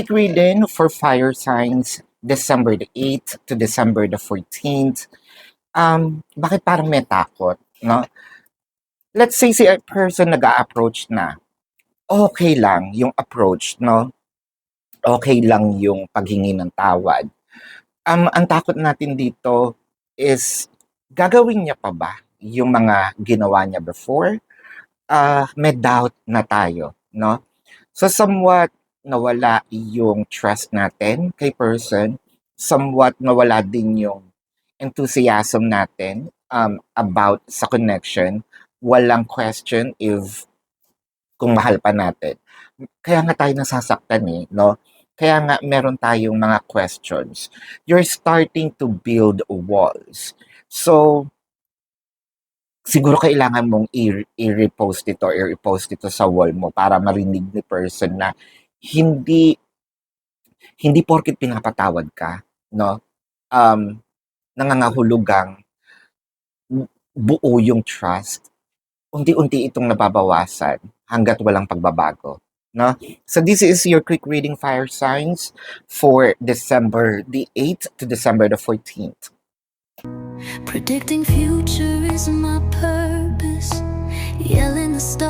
Quick reading for fire signs, December the 8th to December the 14th. Bakit parang may takot, no? Let's say si a person nag-a-approach na, okay lang yung approach, no? Okay lang yung paghingi ng tawad. Ang takot natin dito is gagawin niya pa ba yung mga ginawa niya before? May doubt na tayo, no? So somewhat nawala yung trust natin kay person, somewhat nawala din yung enthusiasm natin about sa connection. Walang question if kung mahal pa natin. Kaya nga tayo nasasaktan eh, no? Kaya nga meron tayong mga questions. You're starting to build walls. So, siguro kailangan mong i-repost ito or i-post ito sa wall mo para marinig ni person na hindi hindi porket pinapatawad ka, no? Um, nangangahulugang buo yung trust. Unti-unti itong nababawasan hangga't walang pagbabago, no? So this is your quick reading fire signs for December the 8th to December the 14th. Predicting future is my purpose. Yelling the stars.